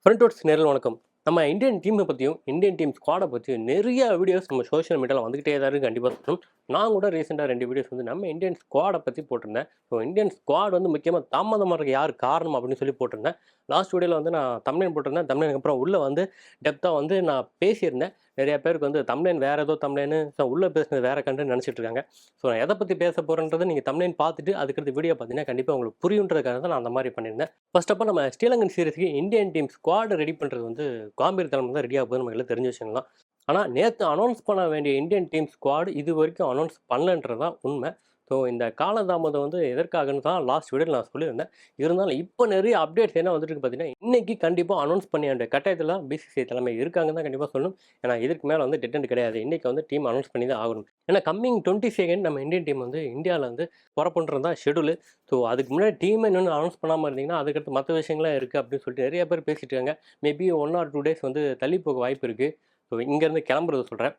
Friends நேரில் வணக்கம். நம்ம இந்தியன் டீமை பற்றியும் இந்தியன் டீம் ஸ்குவாடை பற்றியும் நிறைய வீடியோஸ் நம்ம சோஷியல் மீடியாவில் வந்துகிட்டே தான் இருக்குது. கண்டிப்பாக சொல்லணும். நான் கூட ரீசெண்டாக 2 வீடியோஸ் வந்து நம்ம இந்தியன் ஸ்குவாடை பற்றி போட்டிருந்தேன். ஸோ இந்தியன் ஸ்குவாட் வந்து முக்கியமாக தாமதமாக யார் காரணம் அப்படின்னு சொல்லி போட்டிருந்தேன். லாஸ்ட் வீடியோவில் வந்து நான் தம்ப்நெயில் போட்டிருந்தேன். தம்ப்நெயிலுக்கு அப்புறம் உள்ளே வந்து டெப்த்தாக வந்து நான் பேசியிருந்தேன். நிறைய பேருக்கு வந்து தம்ப்நெயில் வேறு ஏதோ தம்ப்நெயில்னு ஸோ உள்ளே பேசுனது வேறு கண்டென்ட் நினச்சிட்டு இருக்காங்க. ஸோ நான் எதை பற்றி பேச போகிறேன்றதை நீங்கள் தம்ப்நெயில் பார்த்துட்டு அதுக்கடுத்து வீடியோ பார்த்தீங்கன்னா கண்டிப்பாக உங்களுக்கு புரியுன்றதுக்காக தான் நான் அந்த மாதிரி பண்ணியிருந்தேன். ஃபர்ஸ்ட் ஆஃப் ஆல் நம்ம ஸ்ரீலங்கன் சீரிஸ்க்கு இந்தியன் டீம் ஸ்குவாட் ரெடி பண்ணுறது வந்து காம்பீர் தலைமை தான் ரெடி ஆக போகுது, நமக்கு எல்லாம் தெரிஞ்ச விஷயம் தான். ஆனால் நேற்று அனௌன்ஸ் பண்ண வேண்டிய இந்தியன் டீம் ஸ்குவாட் இது வரைக்கும் அனௌன்ஸ் பண்ணலன்றது தான் உண்மை. ஸோ இந்த காலதாமதம் வந்து எதற்காகன்னு தான் லாஸ்ட் வீடியோவில் நான் சொல்லியிருந்தேன். இருந்தாலும் இப்போ நிறைய அப்டேட்ஸ் என்ன வந்துட்டு பார்த்தீங்கன்னா இன்னைக்கு கண்டிப்பாக அனௌன்ஸ் பண்ண வேண்டிய கட்டாயத்தில் தான் பிசிசிஐ தலைமை இருக்காங்கன்னு தான் கண்டிப்பாக சொல்லணும். ஏன்னா இதுக்கு மேலே வந்து டெட் கிடையாது. இன்னைக்கு வந்து டீம் அனௌன்ஸ் பண்ணி தான் ஆகணும். ஏன்னா கம்மிங் 22 நம்ம இந்தியன் டீம் வந்து இந்தியாவில் வந்து புறப்படுறது தான் ஷெடியூல். ஸோ அதுக்கு முன்னாடி டீமை இன்னொன்று அனௌன்ஸ் பண்ணாமல் இருந்தீங்கன்னா அதுக்கடுத்து மற்ற விஷயங்கள்லாம் இருக்குது அப்படின்னு சொல்லிட்டு நிறைய பேர் பேசிட்டு இருக்காங்க. மேபி 1 or 2 டேஸ் வந்து தள்ளி போக வாய்ப்பு இருக்குது. ஸோ இங்கேருந்து கிளம்புறது சொல்கிறேன்.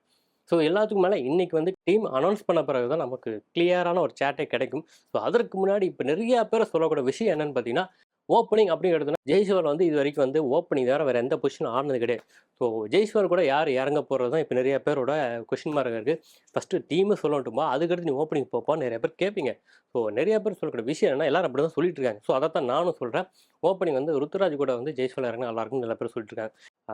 ஸோ எல்லாத்துக்கும் மேலே இன்னைக்கு வந்து டீம் அனௌன்ஸ் பண்ண பிறகு தான் நமக்கு கிளியரான ஒரு சேட்டே கிடைக்கும். ஸோ அதற்கு முன்னாடி இப்போ நிறைய பேர் சொல்லக்கூடிய விஷயம் என்னன்னு பார்த்தீங்கன்னா, ஓப்பனிங் அப்படிங்கிறதுனா ஜெய்ஸ்வால் வந்து இது வரைக்கும் வந்து ஓப்பனிங் தவிர வேறு எந்த பொசிஷனும் ஆடினது கிடையாது. ஸோ ஜெய்ஸ்வால் கூட யார் இறங்க போகிறது தான் இப்போ நிறைய பேரோட கொஷின் மார்க் இருக்குது. ஃபஸ்ட்டு டீமு சொல்லட்டுமா, அதுக்கடுத்து நீ ஓப்பனிங் போப்பான்னு நிறைய பேர் கேட்பீங்க. ஸோ நிறைய பேர் சொல்லக்கூடிய விஷயம் என்னன்னா எல்லாரும் அப்படி தான் சொல்லிட்டு இருக்காங்க. ஸோ அதைத்தான் நானும் சொல்கிறேன். ஓப்பனிங் வந்து ருத்துராஜ் கூட வந்து ஜெய்ஸ்வால் இறங்கினா நல்லாயிருக்கும்னு நிறைய பேர் சொல்லிட்டு இருக்காங்க.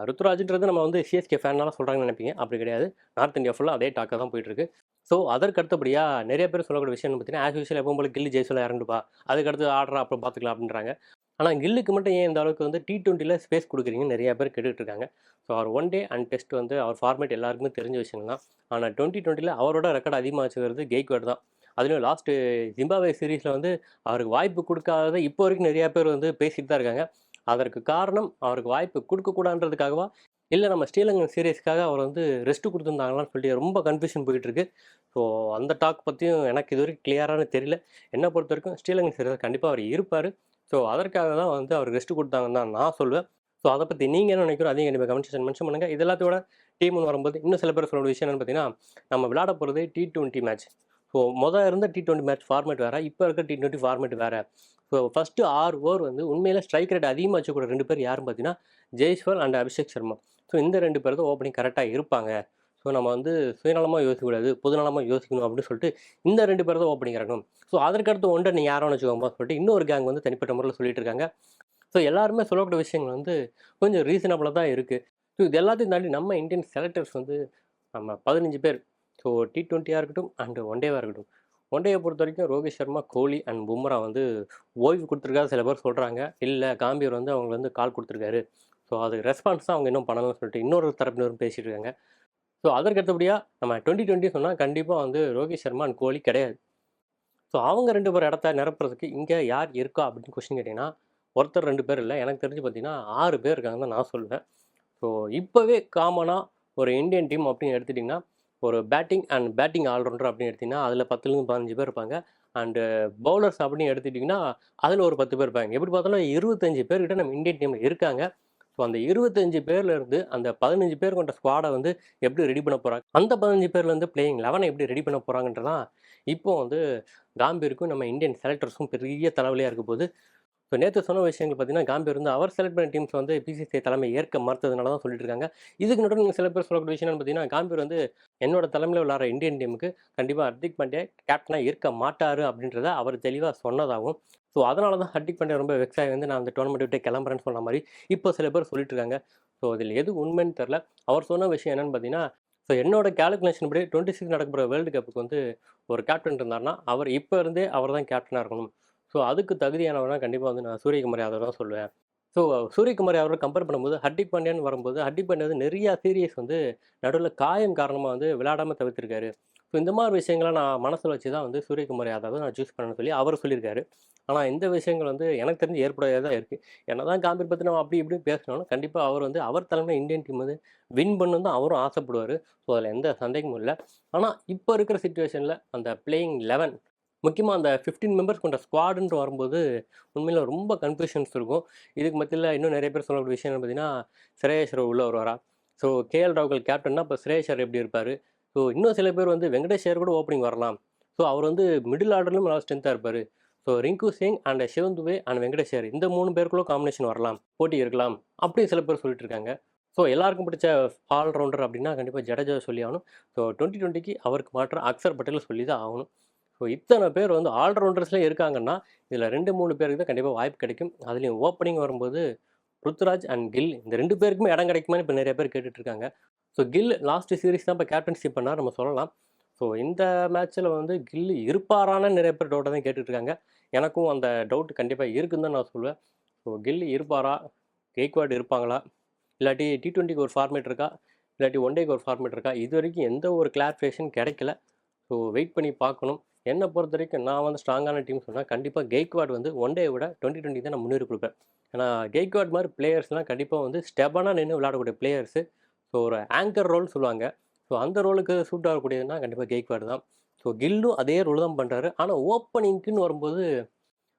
ருத்துராஜ்ன்றது நம்ம வந்து சிஎஸ்கே ஃபேனால சொல்கிறாங்கன்னு நினைப்பீங்க. அப்படி கிடையாது. நார்த் இந்தியா ஃபுல்லாக அதே டாக்காக தான் போயிட்டுருக்கு. ஸோ அதற்கு அடுத்தபடியாக நிறைய பேர் சொல்லக்கூடிய விஷயம் பார்த்தீங்கன்னா, ஆஸ் யூஷுவல் எப்பவும் போல கில்லி ஜெய்ஸ்வால் இறங்குப்பா, அதுக்கடுத்து ஆடுறா அப்புறம் பார்த்துக்கலாம் அப்படின்றாங்க. ஆனால் கில்லுக்கு மட்டும் ஏன் இந்த அளவுக்கு வந்து T20ல ஸ்பேஸ் கொடுக்குறீங்கன்னு நிறைய பேர் கேட்டுட்டு இருக்காங்க. ஸோ அவர் ஒன் டே அண்ட் டெஸ்ட் வந்து அவர் ஃபார்மேட் எல்லாருக்குமே தெரிஞ்ச விஷயம் தான். ஆனால் 2020ல அவரோட ரெக்கார்ட் அதிகமாக வச்சுக்கிறது கெய்க்வாட் தான். அதுலேயும் லாஸ்ட்டு ஜிம்பாப்வே சீரீஸில் வந்து அவருக்கு வாய்ப்பு கொடுக்காதத இப்போ வரைக்கும் நிறையா பேர் வந்து பேசிட்டு தான் இருக்காங்க. அதற்கு காரணம் அவருக்கு வாய்ப்பு கொடுக்கக்கூடாதுன்றதுக்காகவா, இல்லை நம்ம ஸ்ரீலங்கன் சீரீஸ்க்காக அவர் வந்து ரெஸ்ட் கொடுத்துருந்தாங்களான்னு சொல்லிட்டு ரொம்ப கன்ஃபியூஷன் போயிட்டுருக்கு. ஸோ அந்த டாக் பற்றியும் எனக்கு இது வரைக்கும் கிளியரான தெரியல. என்னை பொறுத்த வரைக்கும் ஸ்ரீலங்கன் சீரீஸ் கண்டிப்பாக அவர் இருப்பார். ஸோ அதற்காக தான் வந்து அவர் ரெஸ்ட் கொடுத்தாங்கன்னு தான் நான் சொல்வேன். ஸோ அதை பற்றி நீங்கள் என்ன நினைக்கிறோம் அதையும் கண்டிப்பாக கமெண்ட் செக்ஷன் மென்ஷன் பண்ணுங்கள். இது எல்லாத்தையோட டீம்னு வரும்போது இன்னும் சில பேர் சொல்ல விஷயம் என்னென்னு பார்த்தீங்கன்னா, நம்ம விளையாட போகிறது T20 மேட்ச். ஸோ இருந்த T20 மேட்ச் ஃபார்மேட் வேறு, இப்போ இருக்க T20 ஃபார்மேட் வேறு. ஸோ ஃபஸ்ட்டு 6 ஓவர் வந்து உண்மையிலே ஸ்ட்ரைக் ரேட் அதிகமாக வச்சக்கூட 2 பேர் யாருன்னு பார்த்தீங்கன்னா, ஜெய்ஸ்வால் அண்ட் அபிஷேக் சர்மா. ஸோ இந்த 2 பேர் தான் ஓப்பனிங் கரெக்டாக இருப்பாங்க. ஸோ நம்ம வந்து சுயநலமாக யோசிக்கக்கூடாது, பொதுநலமாக யோசிக்கணும் அப்படின்னு சொல்லிட்டு இந்த 2 பேர் தான் ஓப்பனிங் இறங்கணும். ஸோ அதற்கடுத்து ஒன்றை நீ யாரோன்னு வச்சுக்கோங்கப்பா சொல்லிட்டு இன்னொரு கேங் வந்து தனிப்பட்ட முறையில் சொல்லிட்டு இருக்காங்க. ஸோ எல்லாருமே சொல்லக்கூடிய விஷயங்கள் வந்து கொஞ்சம் ரீசனபிளாக தான் இருக்குது. ஸோ இது எல்லாத்தையும் தாண்டி நம்ம இந்தியன் செலக்டர்ஸ் வந்து நம்ம 15 பேர். ஸோ T20யாக இருக்கட்டும் அண்டு ஒன் டேவாக இருக்கட்டும். ஒன் டேவை பொறுத்த வரைக்கும் ரோஹித் சர்மா, கோலி அண்ட் பும்ரா வந்து ஓய்வு கொடுத்துருக்காரு சில பேர் சொல்கிறாங்க. இல்லை காம்பீர் வந்து அவங்க வந்து கால் கொடுத்துருக்காரு. ஸோ அது ரெஸ்பான்ஸ் தான் அவங்க இன்னும் பண்ணணும்னு சொல்லிட்டு இன்னொரு தரப்பினரும் பேசிகிட்டு இருக்காங்க. ஸோ அதற்கு அடுத்தபடியாக நம்ம 2020 சொன்னால் கண்டிப்பாக வந்து ரோஹித் சர்மா அண்ட் கோலி கிடையாது. ஸோ அவங்க 2 பேர் இடத்த நிரப்புறதுக்கு இங்கே யார் இருக்கா அப்படின்னு கொஸ்டின் கேட்டிங்கன்னா, ஒருத்தர் 2 பேர் இல்லை, எனக்கு தெரிஞ்சு பார்த்தீங்கன்னா 6 பேர் இருக்காங்கன்னு தான் நான் சொல்லுவேன். ஸோ இப்போவே காமனாக ஒரு இந்தியன் டீம் அப்படின்னு எடுத்துட்டிங்கன்னா, ஒரு பேட்டிங் ஆல்ரவுண்டர் அப்படின்னு எடுத்திங்கன்னா அதில் 10லேருந்து 15 பேர் இருப்பாங்க. அண்டு பவுலர்ஸ் அப்படின்னு எடுத்துட்டிங்கன்னா அதில் ஒரு 10 பேர் இருப்பாங்க. எப்படி பார்த்தாலும் 25 பேர்கிட்ட நம்ம இந்தியன் டீமில் இருக்காங்க. ஸோ அந்த 25 பேர்லேருந்து அந்த 15 பேர் கொண்ட ஸ்குவாடை வந்து எப்படி ரெடி பண்ண போகிறாங்க, அந்த 15 பேர்லேருந்து பிளேயிங் 11 எப்படி ரெடி பண்ண போகிறாங்கன்றதான் இப்போ வந்து காம்பீருக்கும் நம்ம இந்தியன் செலக்டர்ஸும் பெரிய தலைவலியாக இருக்க போகுது. ஸோ நேற்று சொன்ன விஷயங்கள் பார்த்தீங்கன்னா, காம்பீர் வந்து அவர் செலக்ட் பண்ண டீம்ஸ் வந்து பிசிசிஐ தலைமை ஏற்க மறுத்ததுனால தான் சொல்லிட்டு இருக்காங்க. இதுக்கு நடுவில் சில பேர் சொல்லக்கூடிய விஷயம் என்னன்னு பார்த்தீங்கன்னா, காம்பீர் வந்து என்னோட தலைமையில் விளையாடுற இந்தியன் டீமுக்கு கண்டிப்பாக ஹர்திக் பாண்டியா கேப்டனாக இருக்க மாட்டார் அப்படின்றத அவர் தெளிவாக சொன்னதாகவும், ஸோ அதனால தான் ஹர்திக் பாண்டியா ரொம்ப வெக்ஸ் ஆகி வந்து நான் அந்த டோர்னமெண்ட் விட்டு கிளம்புறேன்னு சொன்ன மாதிரி இப்போ சில பேர் சொல்லிட்டு இருக்காங்க. ஸோ இதில் எது உண்மைன்னு தெரில. அவர் சொன்ன விஷயம் என்னன்னு பார்த்தீங்கன்னா, ஸோ என்னோட கால்குலேஷன் படி 26 நடக்க போகிற வேர்ல்டு கப்புக்கு வந்து ஒரு கேப்டன் இருந்தார்னா அவர் இப்போ இருந்தே அவர் தான் கேப்டனாக இருக்கணும். ஸோ அதுக்கு தகுதியானவர்னா கண்டிப்பாக வந்து நான் சூரியகுமார் யாதவ் தான் சொல்லுவேன். ஸோ சூரியகுமார் யாதவ கம்பேர் பண்ணும்போது ஹர்திக் பாண்டியான்னு வரும்போது, ஹர்திக் பாண்டியா வந்து நிறையா சீரியஸ் வந்து நடுவில் காயம் காரணமாக வந்து விளையாடாமல் தவிர்த்திருக்காரு. ஸோ இந்த மாதிரி விஷயங்களை நான் மனசில் வச்சு தான் வந்து சூரியகுமார் யாதவை நான் சூஸ் பண்ணணும்னு சொல்லி அவர் சொல்லியிருக்காரு. ஆனால் இந்த விஷயங்கள் வந்து எனக்கு தெரிஞ்சு ஏற்புடையதாக தான் இருக்குது. என்ன தான் காம்பீர் பற்றி நம்ம அப்படி இப்படி பேசினாலும் கண்டிப்பாக அவர் வந்து அவர் தலைமையில் இந்தியன் டீம் வந்து வின் பண்ணணும் தான் அவரும் ஆசைப்படுவார். ஸோ அதில் எந்த சந்தேகமும் இல்லை. ஆனால் இப்போ இருக்கிற சுச்சுவேஷனில் அந்த பிளேயிங் 11 முக்கியமாக அந்த 15 மெம்பர்ஸ் கொண்ட ஸ்குவாடுன்ட்டு வரும்போது உண்மையில் ரொம்ப கன்ஃபியூஷன்ஸ் இருக்கும். இதுக்கு மத்தியில் இன்னும் நிறைய பேர் சொல்லக்கூடிய விஷயம் என்ன பார்த்தீங்கன்னா, ஸ்ரேயஸ் ஐயர் உள்ளே வருவாரா? ஸோ கேஎல் ராகுல் கேப்டன்னா இப்போ ஸ்ரேயஸ் ஐயர் எப்படி இருப்பார்? ஸோ இன்னும் சில பேர் வந்து வெங்கடேஷ் ஐயர் கூட ஓப்பனிங் வரலாம். ஸோ அவர் வந்து மிடில் ஆர்டர்லையும் நல்லா ஸ்ட்ரென்த்தாக இருப்பார். So so Rinku Singh and Shivam Dube and Venkatesh Iyer இந்த 3 பேருக்குள்ள காம்பினேஷன் வரலாம், போட்டி இருக்கலாம் அப்படின்னு சில பேர் சொல்லிட்டு இருக்காங்க. ஸோ எல்லாருக்கும் பிடிச்ச ஆல்ரவுண்டர் அப்படின்னா கண்டிப்பாக ஜடேஜா சொல்லி ஆகணும். ஸோ 2020க்கு அவருக்கு மாற்ற அக்சர் பட்டேல் சொல்லி தான் ஆகணும். ஸோ இத்தனை பேர் வந்து ஆல்ரவுண்டர்ஸ்லேயே இருக்காங்கன்னா இதில் 2-3 பேருக்கு தான் கண்டிப்பாக வாய்ப்பு கிடைக்கும். அதுலேயும் ஓப்பனிங் வரும்போது ருத்துராஜ் அண்ட் கில் இந்த 2 பேருக்குமே இடம் கிடைக்குமான்னு இப்போ நிறைய பேர் கேட்டுட்டு இருக்காங்க. ஸோ கில் லாஸ்ட் சீரிஸ் தான் இப்போ கேப்டன்ஷிப் பண்ணார் நம்ம சொல்லலாம். ஸோ இந்த மேட்ச்சில் வந்து கில் இருப்பாரான்னு நிறைய பேர் டவுட்டை தான் கேட்டுட்டு இருக்காங்க. எனக்கும் அந்த டவுட் கண்டிப்பாக இருக்குன்னு தான் நான் சொல்லுவேன். ஸோ கில் இருப்பாரா, கெய்க்வாட் இருப்பாங்களா, இல்லாட்டி T20க்கு ஒரு ஃபார்மேட் இருக்கா, இல்லாட்டி ஒன் டேக்கு ஒரு ஃபார்மேட் இருக்கா, இது வரைக்கும் எந்த ஒரு கிளாரிஃபிகேஷன் கிடைக்கல. ஸோ வெயிட் பண்ணி பார்க்கணும். என்னை பொறுத்த வரைக்கும் நான் வந்து ஸ்ட்ராங்கான டீம் சொன்னால் கண்டிப்பாக கெய்க்வாட் வந்து ஒன் டே விட 2020 தான் நான் முன்னுரிமை கொடுப்பேன். ஏன்னா கெய்க்வாட் மாதிரி பிளேயர்ஸ்லாம் கண்டிப்பாக வந்து ஸ்டெபனாக நின்று விளையாடக்கூடிய பிளேயர்ஸு. ஸோ ஒரு ஆங்கர் ரோல் சொல்லுவாங்க. ஸோ அந்த ரோலுக்கு சூட் ஆகக்கூடியதுன்னா கண்டிப்பாக கெய்க்வாட் தான். ஸோ கில்லும் அதே ரோல் தான் பண்ணுறாரு. ஆனால் ஓப்பனிங்க்குன்னு வரும்போது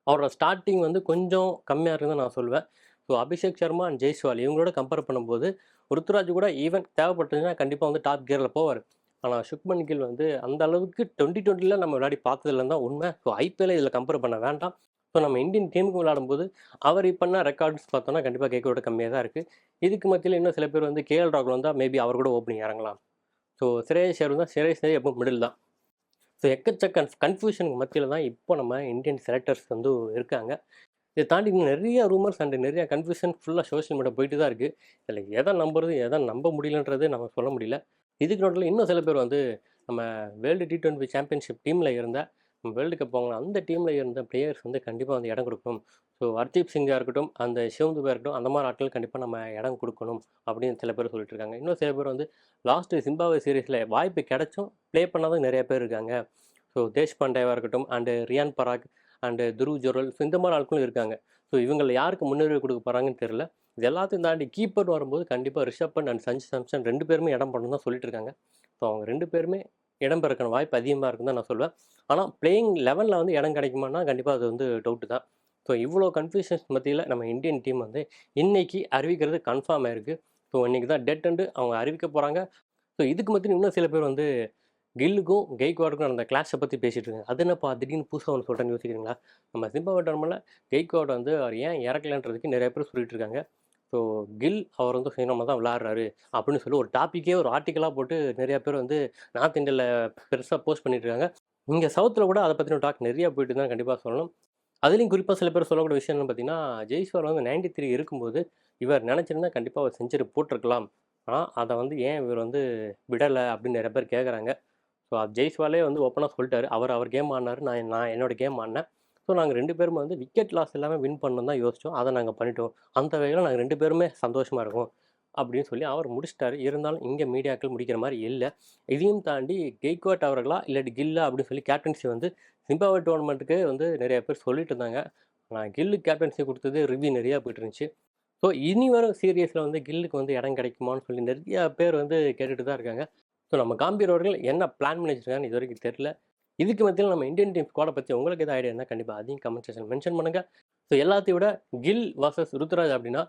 அவரோட ஸ்டார்டிங் வந்து கொஞ்சம் கம்மியாக இருக்குன்னு நான் சொல்லுவேன். ஸோ அபிஷேக் சர்மா அண்ட் ஜெய்ஸ்வால் இவங்களோட கம்பேர் பண்ணும்போது ருத்துராஜ் கூட ஈவன் தேவைப்பட்டதுன்னா கண்டிப்பாக வந்து டாப் கியரில் போவார். ஆனால் சுக்மன் கில் வந்து அந்த அளவுக்கு 2020ல் நம்ம விளையாடி பார்த்ததுலன்னு தான் உண்மை. ஸோ ஐபிஎல்லை இதில் கம்பேர் பண்ண வேண்டாம். ஸோ நம்ம இந்தியன் டீமுக்கு விளையாடும்போது அவர் பண்ண ரெக்கார்ட்ஸ் பார்த்தோன்னா கண்டிப்பாக கேட்கோட கம்மியாக தான் இருக்குது. இதுக்கு மத்தியில் இன்னும் சில பேர் வந்து கேஎல் ராகுல் வந்தால் மேபி அவர் கூட ஓப்பனிங் இறங்கலாம். ஸோ ஸ்ரேயஸ் ஐயர் தான் ஸ்ரேயஸ் ஐயர் எப்போ மிடில் தான். ஸோ எக்கச்சக்க கன்ஃபியூஷனுக்கு மத்தியில் தான் இப்போ நம்ம இந்தியன் செலக்டர்ஸ் வந்து இருக்காங்க. இதை தாண்டி நிறைய ரூமர்ஸ் அண்ட் நிறைய கன்ஃபியூஷன் ஃபுல்லாக சோஷியல் மீடியா போயிட்டு தான் இருக்குது. இதில் எதை நம்புறது எதை நம்ப முடியலன்றது நம்ம சொல்ல முடியல. இதுக்கு நோட்டில் இன்னும் சில பேர் வந்து நம்ம வேர்ல்டு T20 சாம்பியன்ஷிப் டீமில் இருந்த வேர்ல்டு கப் வாங்கின அந்த டீமில் இருந்த பிளேயர்ஸ் வந்து கண்டிப்பாக வந்து இடம் கொடுக்கணும். ஸோ ஹர்தீப் சிங்காக இருக்கட்டும், அந்த சிவம் துபே இருக்கட்டும், அந்த மாதிரி ஆட்கள் கண்டிப்பாக நம்ம இடம் கொடுக்கணும் அப்படின்னு சில பேர் சொல்லிட்டு இருக்காங்க. இன்னும் சில பேர் வந்து லாஸ்ட்டு ஜிம்பாப்வே சீரீஸில் வாய்ப்பு கிடைச்சும் ப்ளே பண்ணாதான் நிறைய பேர் இருக்காங்க. ஸோ தேஷ்பாண்டேவாக இருக்கட்டும் and Riyan Parag and Dhruv Jurel, so இந்த மாதிரி ஆட்களும் இருக்காங்க. ஸோ இவங்களை யாருக்கு முன்னுரிமை கொடுக்க போகிறாங்கன்னு தெரியல. இது எல்லாத்தையும் தாண்டி கீப்பர் வரும்போது கண்டிப்பாக ரிஷப் பண்ட் அண்ட் சஞ்சு சாம்சன் 2 பேருமே இடம் பண்ணணும் தான் சொல்லிட்டு இருக்காங்க. ஸோ அவங்க 2 பேருமே இடம் பெறக்கான வாய்ப்பு அதிகமாக இருக்குன்னு தான் நான் சொல்லுவேன். ஆனால் பிளேயிங் லெவலில் வந்து இடம் கிடைக்குமானா கண்டிப்பாக அது வந்து டவுட்டு தான். ஸோ இவ்வளோ கன்ஃபியூஷன்ஸ் மத்தியில் நம்ம இந்தியன் டீம் வந்து இன்னைக்கு அறிவிக்கிறது கன்ஃபார்ம் ஆயிருக்கு. ஸோ இன்றைக்கி தான் டெட் அவங்க அறிவிக்க போகிறாங்க. ஸோ இதுக்கு மத்தியில் இன்னும் சில பேர் வந்து கில்லுக்கும் கெய்க்வாடுக்கும் நடந்த கிளாஷை பற்றி பேசிகிட்டு இருக்காங்க. அது என்னப்பா திடீர்னு புதுசாக ஒன்று சொல்கிறேன்னு யோசிக்கிறீங்களா? நம்ம ஜிம்பாப்வே டோர்னமெண்ட்டில் கெய்க்வாட் வந்து அவர் ஏன் இறக்கலன்றதுக்கு நிறைய பேர் சொல்லிட்டு இருக்காங்க. ஸோ கில் அவர் வந்து சுயநலமாக தான் விளையாடுறாரு அப்படின்னு சொல்லி ஒரு டாப்பிக்கே ஒரு ஆர்டிக்கலாக போட்டு நிறைய பேர் வந்து நார்த் இந்தியாவில் பெருசாக போஸ்ட் பண்ணிட்டு இருக்காங்க. இங்கே சவுத்தில் கூட அதை பற்றின டாக் நிறையா போயிட்டு தான் கண்டிப்பாக சொல்லணும். அதுலேயும் குறிப்பாக சில பேர் சொல்லக்கூடிய விஷயம் என்னன்னு பார்த்தீங்கன்னா, ஜெய்ஸ்வால் வந்து 93 இருக்கும்போது இவர் நினச்சிருந்தா கண்டிப்பாக அவர் செஞ்சுரி போட்டிருக்கலாம். ஆனால் அதை வந்து ஏன் இவர் வந்து விடலை அப்படின்னு நிறைய பேர் கேட்குறாங்க. ஸோ அது ஜெய்ஸ்வாலே வந்து ஓப்பனாக சொல்லிட்டாரு. அவர் கேம் ஆடினாரு, நான் என்னோட கேம் ஆடினேன். ஸோ நாங்கள் 2 பேரும் வந்து விக்கெட் லாஸ் எல்லாமே வின் பண்ணணும் தான் யோசித்தோம். அதை நாங்கள் பண்ணிட்டோம். அந்த வகையில் நாங்கள் 2 பேருமே சந்தோஷமாக இருக்கோம் அப்படின்னு சொல்லி அவர் முடிச்சிட்டாரு. இருந்தாலும் இங்கே மீடியாக்கள் முடிக்கிற மாதிரி இல்லை. இதையும் தாண்டி கெய்க்வாட் அவர்களா இல்லாட்டி கில்லா அப்படின்னு சொல்லி கேப்டன்சி வந்து ஜிம்பாப்வே டோர்னமெண்ட்டுக்கு வந்து நிறைய பேர் சொல்லிட்டு இருந்தாங்க. ஆனால் கில்லுக்கு கேப்டன்சி கொடுத்தது ரிவ்யூ நிறையா போயிட்டு இருந்துச்சு. ஸோ இனி வரும் சீரியஸில் வந்து கில்லுக்கு வந்து இடம் கிடைக்குமான்னு சொல்லி நிறையா பேர் வந்து கேட்டுட்டு தான் இருக்காங்க. ஸோ நம்ம காம்பீர் அவர்கள் என்ன பிளான் பண்ணி வச்சுருக்காங்கன்னு இது வரைக்கும் தெரியல. இதுக்கு மத்தியில் நம்ம இந்தியன் டீம் ஸ்குவாடை பற்றி உங்களுக்கு எதாவது ஐடியா இருந்தால் கண்டிப்பாக அதையும் கமெண்ட் செக்ஷன் மென்ஷன் பண்ணுங்கள். ஸோ எல்லாத்தையும் விட கில் வர்சஸ் ருத்துராஜ் அப்படின்னா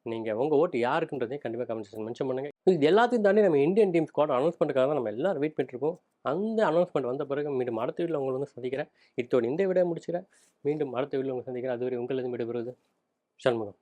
நீங்கள் உங்கள் ஓட்டு யாருக்குன்றதையும் கண்டிப்பாக கமெண்ட் செக்ஷன் மென்ஷன் பண்ணுங்கள். இது எல்லாத்தையும் தாண்டி நம்ம இந்தியன் டீம் ஸ்குவாட் அனௌன்ஸ்மெண்ட்டுக்காக தான் நம்ம எல்லாரும் வெயிட் பண்ணிட்டுருக்கோம். அந்த அனௌன்ஸ்மெண்ட் வந்த பிறகு மீண்டும் அடுத்த வீடியோவில் உங்களை வந்து சந்திக்கிறேன். இத்தோடு இந்த வீடியோ முடிச்சுக்கிறேன். மீண்டும் அடுத்த வீடியோவில் உங்களை சந்திக்கிறேன். அதுவரை உங்களது விடைபெறுவது சண்முகம்.